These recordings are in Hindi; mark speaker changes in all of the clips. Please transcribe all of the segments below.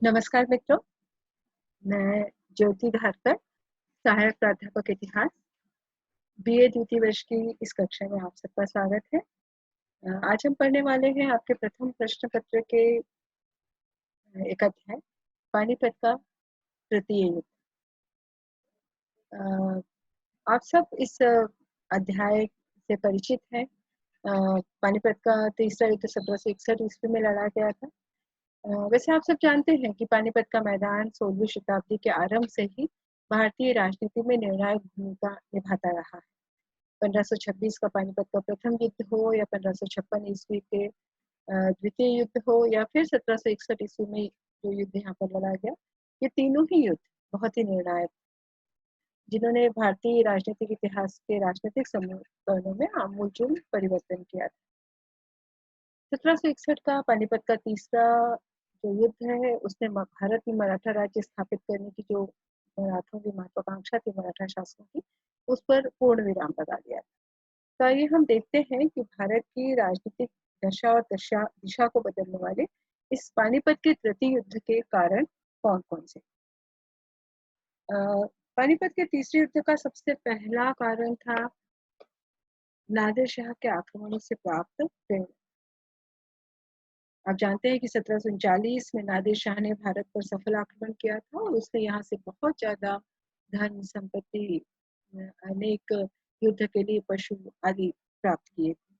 Speaker 1: नमस्कार मित्रों, मैं ज्योति धारकर, सहायक प्राध्यापक इतिहास, बीए द्वितीय वर्ष की इस कक्षा में आप सबका स्वागत है। आज हम पढ़ने वाले हैं आपके प्रथम प्रश्न पत्र के एक अध्याय पानीपत का तृतीय युद्ध। आप सब इस अध्याय से परिचित हैं। पानीपत का तीसरा युद्ध 1761 ईस्वी में लड़ा गया था। वैसे आप सब जानते हैं कि पानीपत का मैदान 16वीं शताब्दी के आरंभ से ही भारतीय राजनीति में निर्णायक भूमिका निभाता रहा है। 1526 का पानीपत का प्रथम युद्ध हो या 1556 ईस्वी के द्वितीय युद्ध हो या फिर 1761 ईस्वी में जो युद्ध यहाँ पर लड़ा गया, ये तीनों ही युद्ध बहुत ही निर्णायक, जिन्होंने भारतीय राजनीतिक इतिहास के राजनीतिक समीकरणों में आमूलचूल परिवर्तन किया था। 1761 का पानीपत का तीसरा जो युद्ध है, उसने भारत में मराठा राज्य स्थापित करने की जो मराठों की महत्वाकांक्षा थी मराठा शासकों की, उस पर पूर्ण विराम लगा दिया। तो आइए हम देखते हैं कि भारत की राजनीतिक दशा और दिशा को बदलने वाले इस पानीपत के तृतीय युद्ध के कारण कौन कौन से। पानीपत के तीसरे युद्ध का सबसे पहला कारण था नादिर शाह के आक्रमणों से प्राप्त प्रेरणा। आप जानते हैं कि 1739 में नादिर शाह ने भारत पर सफल आक्रमण किया था और उसने यहाँ से बहुत ज्यादा धन संपत्ति, अनेक युद्ध के लिए पशु आदि प्राप्त किए थे।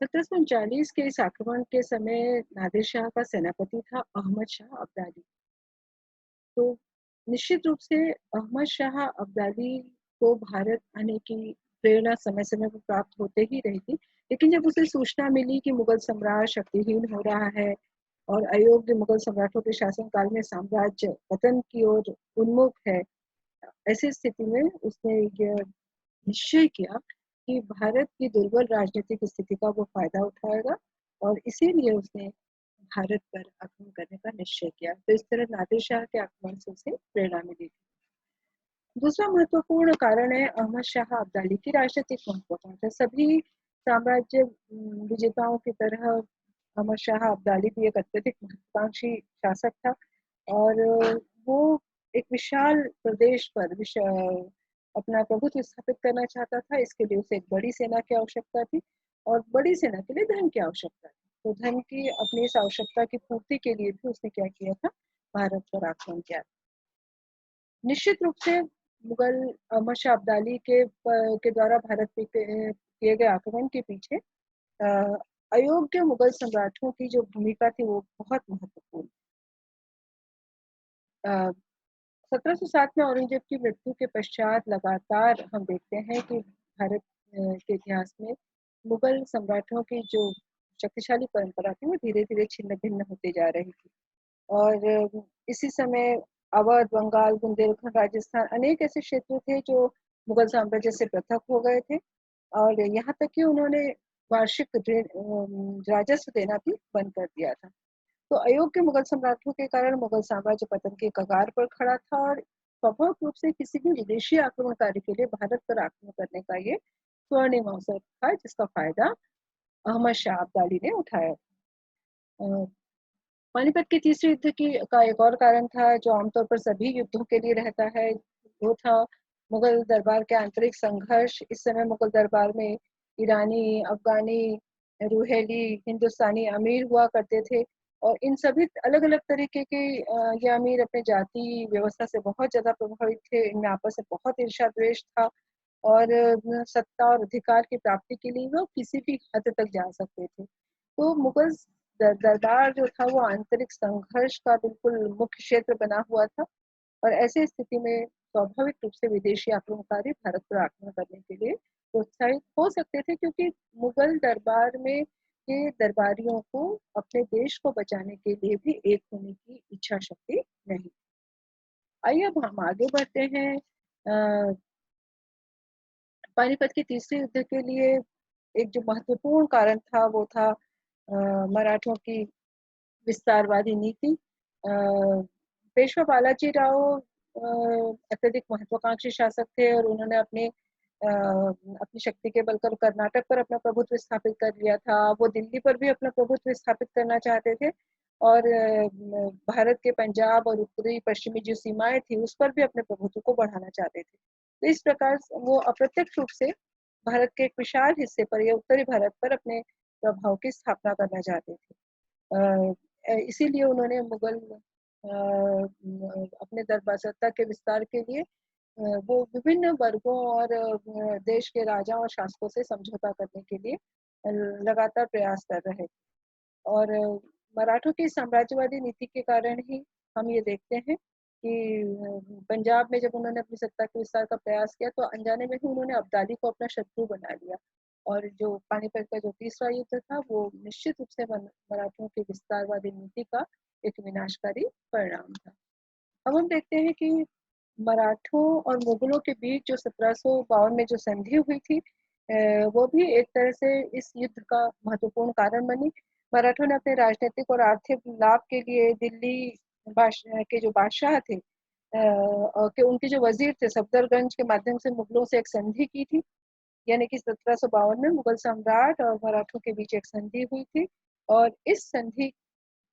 Speaker 1: 1739 के इस आक्रमण के समय नादिर शाह का सेनापति था अहमद शाह अब्दाली। तो निश्चित रूप से अहमद शाह अब्दाली को भारत आने की प्रेरणा समय समय पर प्राप्त होते ही रही थी, लेकिन जब उसे सूचना मिली कि मुगल सम्राट शक्तिहीन हो रहा है और अयोग्य मुगल सम्राटों के शासनकाल में साम्राज्य पतन की ओर उन्मुख है, ऐसी स्थिति में उसने यह निश्चय किया कि भारत की दुर्बल राजनीतिक स्थिति का वो फायदा उठाएगा और इसीलिए उसने भारत पर आक्रमण करने का निश्चय किया। तो इस तरह नादिर शाह के आक्रमण से उसे प्रेरणा मिली। दूसरा महत्वपूर्ण कारण है अहमद शाह अब्दाली की राजनीतिक महत्वाकांक्षा। सभी साम्राज्य विजेताओं की तरह अहमद शाह अब्दाली भी एक अत्यधिक महत्वाकांक्षी शासक था और वो एक विशाल प्रदेश पर अपना प्रभुत्व स्थापित करना चाहता था। इसके लिए उसे एक बड़ी सेना की आवश्यकता थी और बड़ी सेना के लिए धन की आवश्यकता थी। तो धन की अपनी इस आवश्यकता की पूर्ति के लिए भी उसने क्या किया था, भारत पर आक्रमण किया। निश्चित रूप से मुगल अहमद शाह अब्दाली के द्वारा भारत पे किए गए आक्रमण के पीछे अयोग्य मुगल सम्राटों की जो भूमिका थी वो बहुत महत्वपूर्ण। 1707 में औरंगजेब की मृत्यु के पश्चात लगातार हम देखते हैं कि भारत के इतिहास में मुगल सम्राटों की जो शक्तिशाली परंपरा थी वो धीरे धीरे छिन्न भिन्न होती जा रही थी और इसी समय अवध, बंगाल, बुंदेलखंड, राजस्थान अनेक ऐसे क्षेत्र थे जो मुगल साम्राज्य से पृथक हो गए थे और यहाँ तक कि उन्होंने वार्षिक राजस्व देना भी बंद कर दिया था। तो अयोग्य मुगल सम्राटों के कारण मुगल साम्राज्य पतन के कगार पर खड़ा था और स्वाभाविक रूप से किसी भी विदेशी आक्रमणकारी के लिए भारत पर आक्रमण करने का ये स्वर्णिम अवसर था, जिसका फायदा अहमद शाह अब्दाली ने उठाया। पानीपत के तीसरे युद्ध का एक और कारण था जो आमतौर पर सभी युद्धों के लिए रहता है, वो था मुगल दरबार के आंतरिक संघर्ष। इस समय मुगल दरबार में ईरानी, अफगानी, रूहेली, हिंदुस्तानी अमीर हुआ करते थे और इन सभी अलग अलग तरीके के ये अमीर अपने जाति व्यवस्था से बहुत ज्यादा प्रभावित थे। इनमें आपस में बहुत ईर्ष्या द्वेष था और सत्ता और अधिकार की प्राप्ति के लिए वो किसी भी हद तक जा सकते थे। तो मुगल दरबार जो था वो आंतरिक संघर्ष का बिल्कुल मुख्य क्षेत्र बना हुआ था और ऐसी स्थिति में स्वाभाविक रूप से विदेशी आक्रमणकारी भारत पर आक्रमण करने के लिए प्रोत्साहित हो सकते थे, क्योंकि मुगल दरबार में के दरबारियों को अपने देश को बचाने के लिए भी एक होने की इच्छा शक्ति नहीं। आइए अब हम आगे बढ़ते हैं। पानीपत के तीसरे युद्ध के लिए एक जो महत्वपूर्ण कारण था वो था मराठों की विस्तारवादी नीति। पेशवा बालाजी राव अत्यधिक महत्वाकांक्षी शासक थे और उन्होंने अपनी शक्ति के बल पर कर्नाटक पर अपना प्रभुत्व स्थापित कर लिया था। वो दिल्ली पर भी अपना प्रभुत्व स्थापित करना चाहते थे और भारत के पंजाब और उत्तरी पश्चिमी जो सीमाएं थी उस पर भी अपने प्रभुत्व को बढ़ाना चाहते थे। तो इस प्रकार वो अप्रत्यक्ष रूप से भारत के एक विशाल हिस्से पर या उत्तरी भारत पर अपने प्रभाव की स्थापना करना चाहते थे। इसीलिए उन्होंने मुगल अपने दरबार सत्ता के विस्तार के लिए वो विभिन्न वर्गों और देश के राजाओं और शासकों से समझौता करने के लिए लगातार प्रयास कर रहे थे। और मराठों की साम्राज्यवादी नीति के कारण ही हम ये देखते हैं कि पंजाब में जब उन्होंने अपनी सत्ता के विस्तार का प्रयास किया तो अनजाने में ही उन्होंने अब्दाली को अपना शत्रु बना लिया। और जो पानीपत का जो तीसरा युद्ध था वो निश्चित रूप से मराठों की विस्तारवादी नीति का एक विनाशकारी परिणाम था। अब हम देखते हैं कि मराठों और मुगलों के बीच जो 1752 में जो संधि हुई थी वो भी एक तरह से इस युद्ध का महत्वपूर्ण कारण बनी। मराठों ने अपने राजनीतिक और आर्थिक लाभ के लिए दिल्ली के जो बादशाह थे के उनके जो वजीर थे सफदरगंज के माध्यम से मुगलों से एक संधि की थी। यानी कि 1752 में मुगल सम्राट और मराठों के बीच एक संधि हुई थी। और इस संधि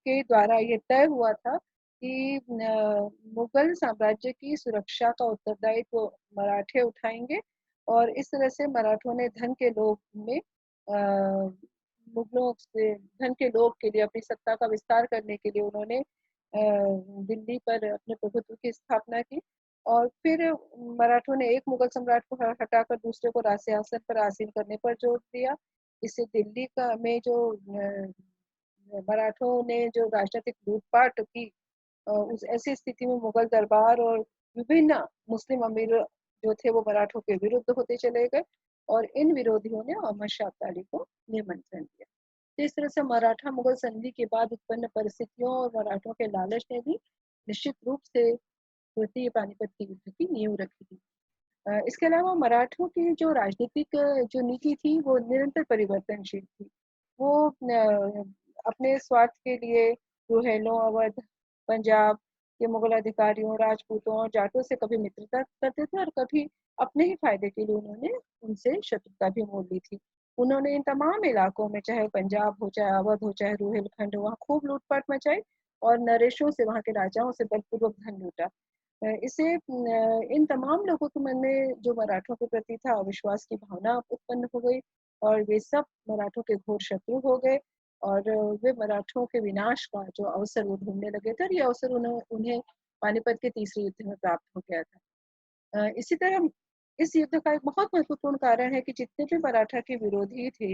Speaker 1: के द्वारा ये तय हुआ था कि मुगल साम्राज्य की सुरक्षा का उत्तरदायित्व मराठे उठाएंगे। और इस तरह से मराठों ने धन के लोभ में मुगलों से धन के लोभ के लिए अपनी सत्ता का विस्तार करने के लिए उन्होंने दिल्ली पर अपने प्रभुत्व की स्थापना की। और फिर मराठों ने एक मुगल सम्राट को हटाकर दूसरे को सिंहासन पर आसीन करने पर जोर दिया। इससे दिल्ली का में जो मराठों ने जो राजनीतिक लूटपाट की उस ऐसी स्थिति में मुगल दरबार और विभिन्न मुस्लिम अमीर जो थे वो मराठों के विरुद्ध होते चले गए। और इन विरोधियों ने अहमद शाह अब्दाली को निमंत्रण दिया। तो इस तरह से मराठा मुगल संधि के बाद उत्पन्न परिस्थितियों और मराठों के लालच ने भी निश्चित रूप से तृतीय पानीपत के युद्ध की नींव रखी थी। इसके अलावा मराठों की जो राजनीतिक जो नीति थी वो निरंतर परिवर्तनशील थी। वो अपने स्वार्थ के लिए रुहेलों, अवध, पंजाब के मुगल अधिकारियों, राजपूतों और जाटों से कभी मित्रता करते थे और कभी अपने ही फायदे के लिए उन्होंने उनसे शत्रुता भी मोल ली थी। उन्होंने इन तमाम इलाकों में चाहे पंजाब हो, चाहे अवध हो, चाहे रुहेलखंड हो, वहाँ खूब लूटपाट मचाई और नरेशों से, वहाँ के राजाओं से बलपूर्वक धन लूटा। इससे इन तमाम लोगों के मन में जो मराठों के प्रति था अविश्वास की भावना उत्पन्न हो गई और वे सब मराठों के घोर शत्रु हो गए। और वे मराठों के विनाश का जो अवसर वो ढूंढने लगे थे और ये अवसर उन्हें पानीपत के तीसरे युद्ध में प्राप्त हो गया था। इसी तरह इस युद्ध का एक बहुत महत्वपूर्ण कारण है कि जितने भी मराठा के विरोधी थे,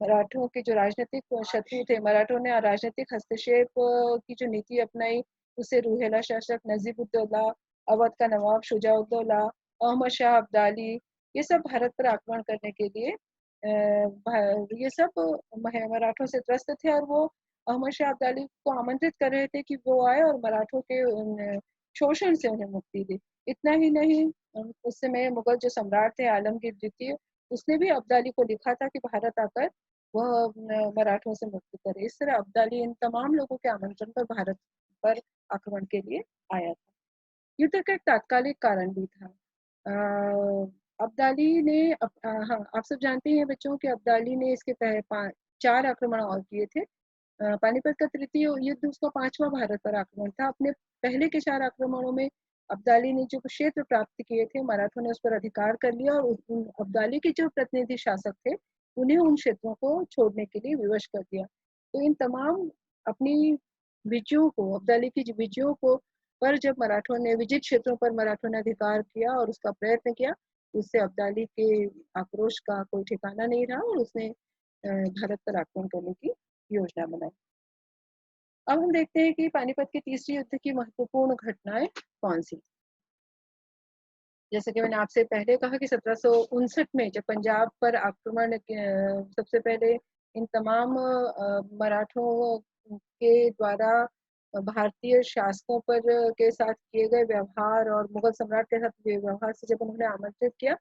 Speaker 1: मराठों के जो राजनीतिक शत्रु थे, मराठों ने राजनीतिक हस्तक्षेप की जो नीति अपनाई उसे रूहेला शासक नजीबुद्दौला, अवध का नवाब शुजाउद्दौला, अहमद शाह अब्दाली, ये सब भारत पर आक्रमण करने के लिए ये सब मराठों से त्रस्त थे। और वो अहमद शाह अब्दाली को आमंत्रित कर रहे थे कि वो आए और मराठों के शोषण से उन्हें मुक्ति दे। इतना ही नहीं, उस समय मुगल जो सम्राट थे आलमगीर द्वितीय, उसने भी अब्दाली को लिखा था कि भारत आकर वह मराठों से मुक्ति करे। इस तरह अब्दाली इन तमाम लोगों के आमंत्रण पर भारत पर आक्रमण के लिए आया था। युद्ध का एक तात्कालिक कारण भी था। अब्दाली ने हाँ, आप सब जानते हैं बच्चों कि अब्दाली ने इसके 4 आक्रमण और किए थे। पानीपत का तृतीय युद्ध उसका 5वां भारत पर आक्रमण था। अपने पहले के 4 आक्रमणों में अब्दाली ने जो क्षेत्र प्राप्त किए थे, मराठों ने उस पर अधिकार कर लिया और अब्दाली के जो प्रतिनिधि शासक थे उन्हें उन क्षेत्रों को छोड़ने के लिए विवश कर दिया। तो इन तमाम अपनी विजयों को, अब्दाली की विजयों को पर जब मराठों ने विजित क्षेत्रों पर मराठों ने अधिकार किया और उसका प्रयत्न किया, उससे अब्दाली के आक्रोश का कोई ठिकाना नहीं रहा और उसने भारत पर आक्रमण करने की योजना बनाई। अब हम देखते हैं कि पानीपत के तीसरे युद्ध की महत्वपूर्ण घटनाएं कौन सी। जैसे कि मैंने आपसे पहले कहा कि 1759 में जब पंजाब पर आक्रमण सबसे पहले इन तमाम मराठों के द्वारा भारतीय शासकों पर के साथ किए गए व्यवहार और मुगल सम्राट के साथ व्यवहार से जब उन्होंने आमंत्रित किया,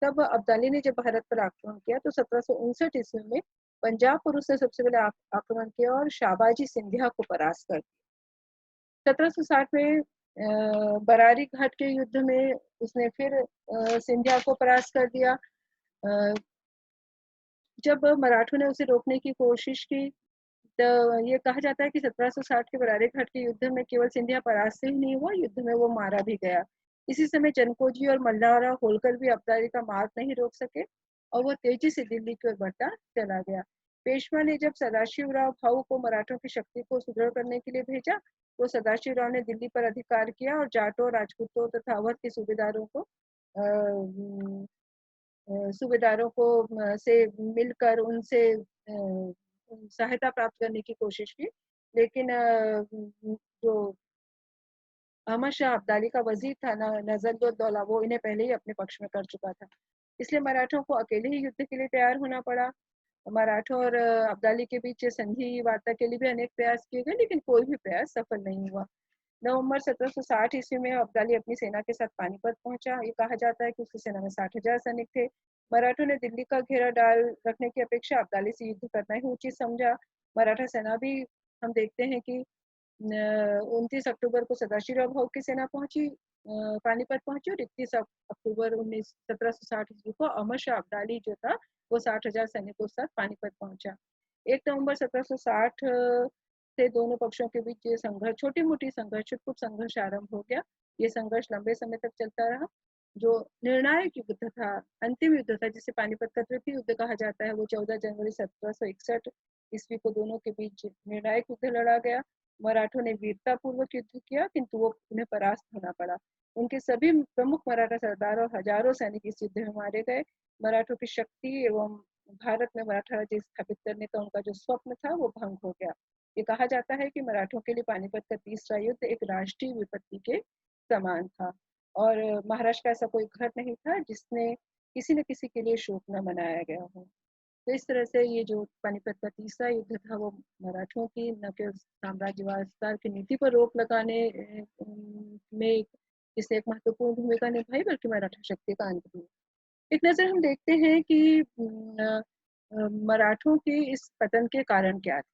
Speaker 1: तब अब्दाली ने जब भारत पर आक्रमण किया तो 1759 ईस्वी में पंजाब पर उसने सबसे पहले आक्रमण किया और शाबाजी सिंधिया को परास्त कर दिया। 1760 में बरारी घाट के युद्ध में उसने फिर सिंधिया को परास्त कर दिया। जब मराठों ने उसे रोकने की कोशिश की तो ये कहा जाता है कि 1760 के बरारी घाट के युद्ध में केवल सिंधिया परास्त ही नहीं हुआ, युद्ध में वो मारा भी गया। इसी समय चनकोजी और मल्हारा होलकर भी अब्दाली का मार्ग नहीं रोक सके और वो तेजी से दिल्ली की ओर बढ़ता चला गया। पेशवा ने जब सदाशिवराव भाऊ को मराठों की शक्ति को सुदृढ़ करने के लिए भेजा, तो सदाशिवराव ने दिल्ली पर अधिकार किया और जाटों, राजपूतों तथा अवध के सूबेदारों को से मिलकर उनसे सहायता प्राप्त करने की कोशिश की। लेकिन जो अहमद शाह अब्दाली का वजीर था नजरुद्दौला, वो इन्हें पहले ही अपने पक्ष में कर चुका था। इसलिए मराठों को अकेले ही युद्ध के लिए तैयार होना पड़ा। मराठों और अब्दाली के बीच संधि वार्ता के लिए भी अनेक प्रयास किए गए, लेकिन कोई भी प्रयास सफल नहीं हुआ। नवंबर 1760 ईस्वी में अब्दाली अपनी सेना के साथ पानीपत पहुंचा। ये कहा जाता है कि उसकी सेना में 60,000 सैनिक थे। मराठों ने दिल्ली का घेरा डाल रखने की अपेक्षा अब्दाली से युद्ध करना ही उचित समझा। मराठा सेना भी हम देखते हैं कि 29 अक्टूबर को सदाशिवराव भाऊ की सेना पहुंची, पानीपत पहुंची, और 31 अक्टूबर 1760 ईस्वी को अहमद शाह अब्दाली जो था वो 60,000 सैनिकों के साथ पानीपत पहुंचा। 1 नवंबर 1760 से दोनों पक्षों के बीच ये संघर्ष, छोटी मोटी संघर्ष, छुटपुट संघर्ष आरंभ हो गया। ये संघर्ष लंबे समय तक चलता रहा। जो निर्णायक युद्ध था, अंतिम युद्ध था, जिसे पानीपत का तृतीय युद्ध कहा जाता है, वो 14 जनवरी 1761 ईस्वी को दोनों के बीच निर्णायक युद्ध लड़ा गया। मराठों ने वीरतापूर्वक युद्ध किया, किंतु वो उन्हें परास्त होना पड़ा। उनके सभी प्रमुख मराठा सरदार और हजारों सैनिक इस युद्ध में मारे गए। मराठों की शक्ति एवं भारत में मराठा राज्य स्थापित करने का उनका जो स्वप्न था वो भंग हो गया। ये कहा जाता है कि मराठों के लिए पानीपत का तीसरा युद्ध एक राष्ट्रीय विपत्ति के समान था, और महाराष्ट्र का ऐसा कोई घर नहीं था जिसने किसी न किसी के लिए शोक न मनाया गया हो। तो इस तरह से ये जो पानीपत का तीसरा युद्ध था वो मराठों की न केवल साम्राज्यवाद विस्तार की नीति पर रोक लगाने में इसने एक महत्वपूर्ण भूमिका निभाई, बल्कि मराठा शक्ति का अंत भी। एक नजर हम देखते हैं कि मराठों के इस पतन के कारण क्या थे।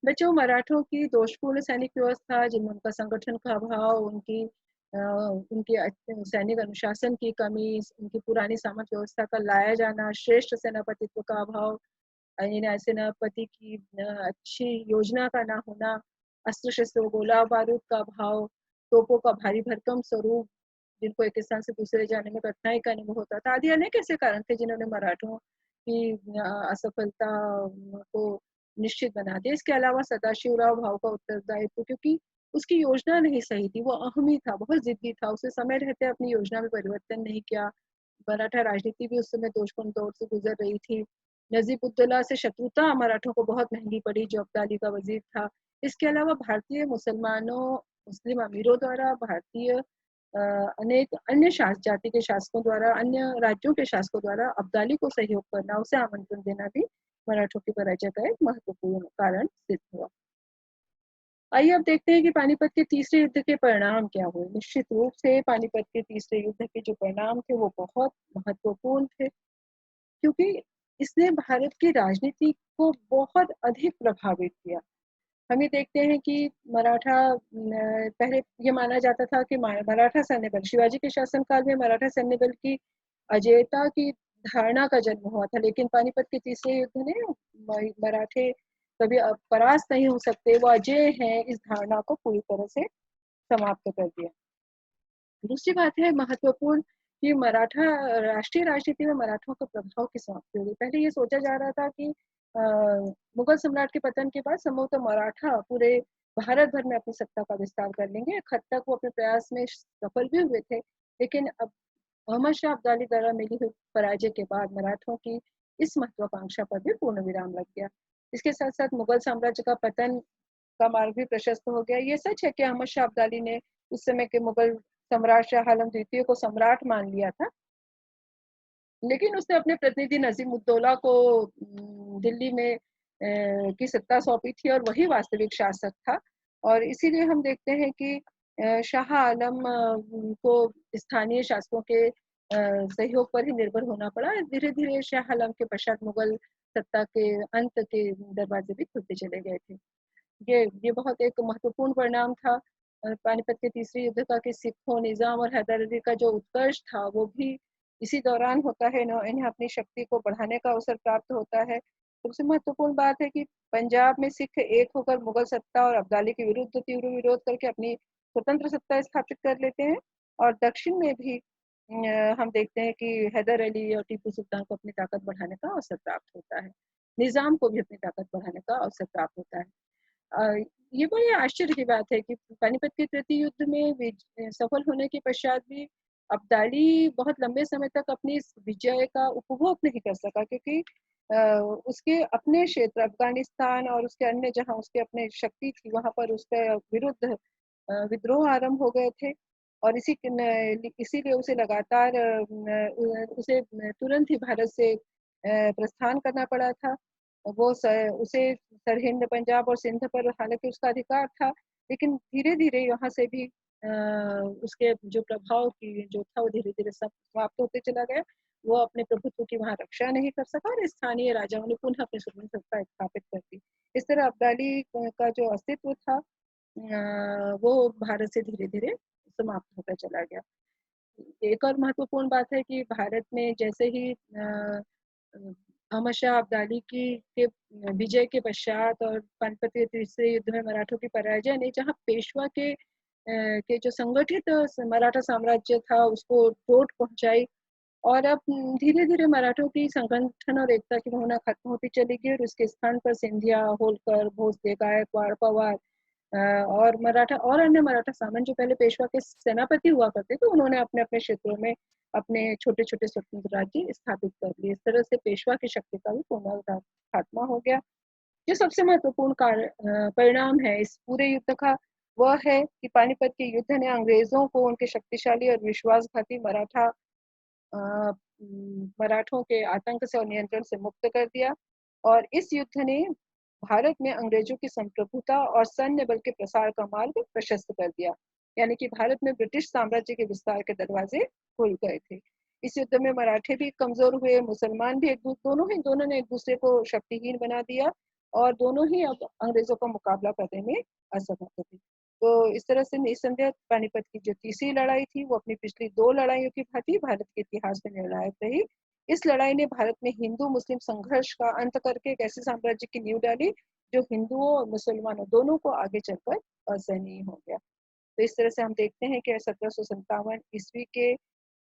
Speaker 1: बच्चों, मराठों की दोषपूर्ण सैनिक व्यवस्था, जिनमें उनका संगठन का अभाव, उनकी सैनिक अनुशासन की कमी, उनकी पुरानी सामंत व्यवस्था का लाया जाना, श्रेष्ठ सेनापतित्व का अभाव, सेनापति की अच्छी योजना का ना होना, अस्त्र शस्त्र गोला बारूद का अभाव, तोपों का भारी भरकम स्वरूप, जिनको एक स्थान से दूसरे जाने में कठिनाई का अनुभव होता था, आदि अनेक ऐसे कारण थे जिन्होंने मराठों की असफलता को निश्चित बना दिया। इसके अलावा सदाशिवराव भाऊ का उत्तरदायित्व, क्योंकि उसकी योजना नहीं सही थी, वो अहमी था, बहुत जिद्दी था, उसे समय रहते अपनी योजना में परिवर्तन नहीं किया। मराठा राजनीति भी उस समय दोषपूर्ण दौर से गुजर रही थी। नजीब-उद-दौला से शत्रुता मराठों को बहुत महंगी पड़ी, जो अब्दाली का वजीर था। इसके अलावा भारतीय मुस्लिम अमीरों द्वारा, भारतीय अनेक अन्य जाति के शासकों द्वारा, अन्य राज्यों के शासकों द्वारा अब्दाली को सहयोग करना, उसे आमंत्रण देना भी मराठों की पराजय का एक महत्वपूर्ण कारण सिद्ध हुआ। आइए अब देखते हैं कि पानीपत के तीसरे युद्ध के परिणाम क्या हुए। निश्चित रूप से पानीपत के तीसरे युद्ध के जो परिणाम थे वो बहुत महत्वपूर्ण थे, क्योंकि इसने भारत की राजनीति को बहुत अधिक प्रभावित किया। हम ये देखते हैं कि मराठा पहले ये माना जाता था कि मराठा सैन्य बल, शिवाजी के शासनकाल में मराठा सैन्य बल की अजेयता की धारणा का जन्म हुआ था, लेकिन पानीपत के तीसरे युद्ध ने मराठे कभी परास्त नहीं हो सकते, वो अजेय हैं, इस धारणा को पूरी तरह से समाप्त कर दिया। दूसरी बात है महत्वपूर्ण कि मराठा राष्ट्रीय राजनीति में मराठों का प्रभाव की समाप्ति होगी। पहले ये सोचा जा रहा था कि मुगल सम्राट के पतन के बाद संभवतः मराठा पूरे भारत भर में अपनी सत्ता का विस्तार कर लेंगे। एक हद तक वो अपने प्रयास में सफल भी हुए थे, लेकिन अब अहमद शाह अब्दाली द्वारा मिली हुई पराजय के बाद मराठों की इस महत्वाकांक्षा पर भी पूर्ण विराम लग गया। इसके साथ साथ मुगल साम्राज्य का पतन का मार्ग भी प्रशस्त हो गया। ये सच है कि अहमद शाह अब्दाली ने उस समय के मुगल सम्राट शाह आलम द्वितीय को सम्राट मान लिया था, लेकिन उसने अपने प्रतिनिधि नजीब-उद-दौला को दिल्ली में की सत्ता सौंपी थी, और वही वास्तविक शासक था। और इसीलिए हम देखते हैं कि शाह आलम को स्थानीय शासकों के सहयोग पर ही निर्भर होना पड़ा। धीरे-धीरे शाह आलम के पश्चात मुगल सत्ता के अंत के दरवाजे भी खुलते चले गए थे। ये बहुत एक महत्वपूर्ण परिणाम था पानीपत के तीसरे युद्ध का, कि सिखों, निजाम और हैदर अली का जो उत्कर्ष था वो भी इसी दौरान होता है। इन्हें अपनी शक्ति को बढ़ाने का अवसर प्राप्त होता है। सबसे महत्वपूर्ण बात है कि पंजाब में सिख एक होकर मुगल सत्ता और अब्दाली के विरुद्ध तीव्र विरोध करके अपनी स्वतंत्र सत्ता स्थापित कर लेते हैं। और दक्षिण में भी हम देखते हैं कि हैदर अली और टीपू सुल्तान को अपनी ताकत बढ़ाने का अवसर प्राप्त होता है। निजाम को भी अपनी ताकत बढ़ाने का अवसर प्राप्त होता है। ये बड़ी आश्चर्य की बात है कि पानीपत के तृतीय युद्ध में सफल होने के पश्चात भी अब्दाली बहुत लंबे समय तक अपनी इस विजय का उपभोग नहीं कर सका, क्योंकि उसके अपने क्षेत्र अफगानिस्तान और उसके अन्य जहाँ उसके अपने शक्ति थी वहां पर उसके विरुद्ध विद्रोह आरंभ हो गए थे। और इसीलिए उसे लगातार उसे तुरंत ही भारत से प्रस्थान करना पड़ा था। उसे सरहिंद पंजाब और सिंध पर हालांकि उसका अधिकार था, लेकिन धीरे धीरे यहाँ से भी उसके जो प्रभाव की जो था वो धीरे धीरे सब समाप्त होते चला गया। वो अपने प्रभुत्व की वहाँ रक्षा नहीं कर सका और स्थानीय राजाओं ने पुनः अपनी स्वतंत्र सत्ता स्थापित कर दी। इस तरह अब्दाली का जो अस्तित्व था वो भारत से धीरे धीरे समाप्त होता चला गया। एक और महत्वपूर्ण बात है कि भारत में जैसे ही अहमद शाह अब्दाली की के विजय के पश्चात और पानीपत के तीसरे युद्ध में मराठों की पराजय ने जहाँ पेशवा के जो संगठित मराठा साम्राज्य था उसको चोट पहुंचाई। और अब धीरे धीरे मराठों की संगठन और एकता की भावना खत्म होती चली गई और उसके स्थान पर सिंधिया, होलकर, भोसले, गायकवाड़, पवार और मराठा और अन्य मराठा सामंत जो पहले पेशवा के सेनापति हुआ करते थे, उन्होंने अपने अपने क्षेत्रों में अपने छोटे छोटे स्वतंत्र राज्य स्थापित कर लिए। इस तरह से पेशवा की शक्ति का भी पूर्ण खात्मा हो गया। जो सबसे महत्वपूर्ण परिणाम है इस पूरे युद्ध का वह है कि पानीपत के युद्ध ने अंग्रेजों को उनके शक्तिशाली और विश्वासघाती मराठों के आतंक से और नियंत्रण से मुक्त कर दिया। और इस युद्ध ने भारत में अंग्रेजों की संप्रभुता और सैन्य बल के प्रसार का मार्ग प्रशस्त कर दिया। यानी कि भारत में ब्रिटिश साम्राज्य के विस्तार के दरवाजे खुल गए थे। इस युद्ध में मराठे भी कमजोर हुए, मुसलमान भी दोनों ने एक दूसरे को शक्तिहीन बना दिया और दोनों ही अब अंग्रेजों का मुकाबला करने में असमर्थ थे। तो इस तरह से निस्संदेह पानीपत की जो तीसरी लड़ाई थी वो अपनी पिछली दो लड़ाइयों की भांति भारत के इतिहास में निर्णायक रही। इस लड़ाई ने भारत में हिंदू मुस्लिम संघर्ष का अंत करके एक ऐसे साम्राज्य की नींव डाली जो हिंदुओं और मुसलमानों दोनों को आगे चलकर असहनीय हो गया। तो इस तरह से हम देखते हैं कि 1757 ईस्वी के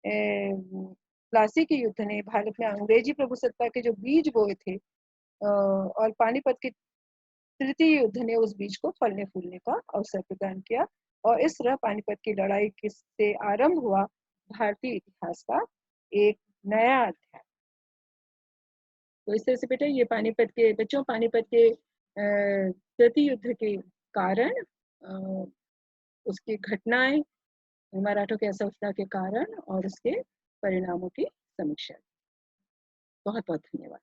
Speaker 1: प्लासी के युद्ध ने भारत में अंग्रेजी प्रभुसत्ता के जो बीज बोए थे और पानीपत के तृतीय युद्ध ने उस बीज को फलने फूलने का अवसर प्रदान किया। और इस तरह पानीपत की लड़ाई से आरंभ हुआ भारतीय इतिहास का एक नया अध्याय। तो इस तरह से बेटा ये पानीपत के बच्चों पानीपत के तृतीय युद्ध के कारण उसकी घटनाएं, मराठों के असफलता के कारण और उसके परिणामों की समीक्षा। बहुत बहुत धन्यवाद।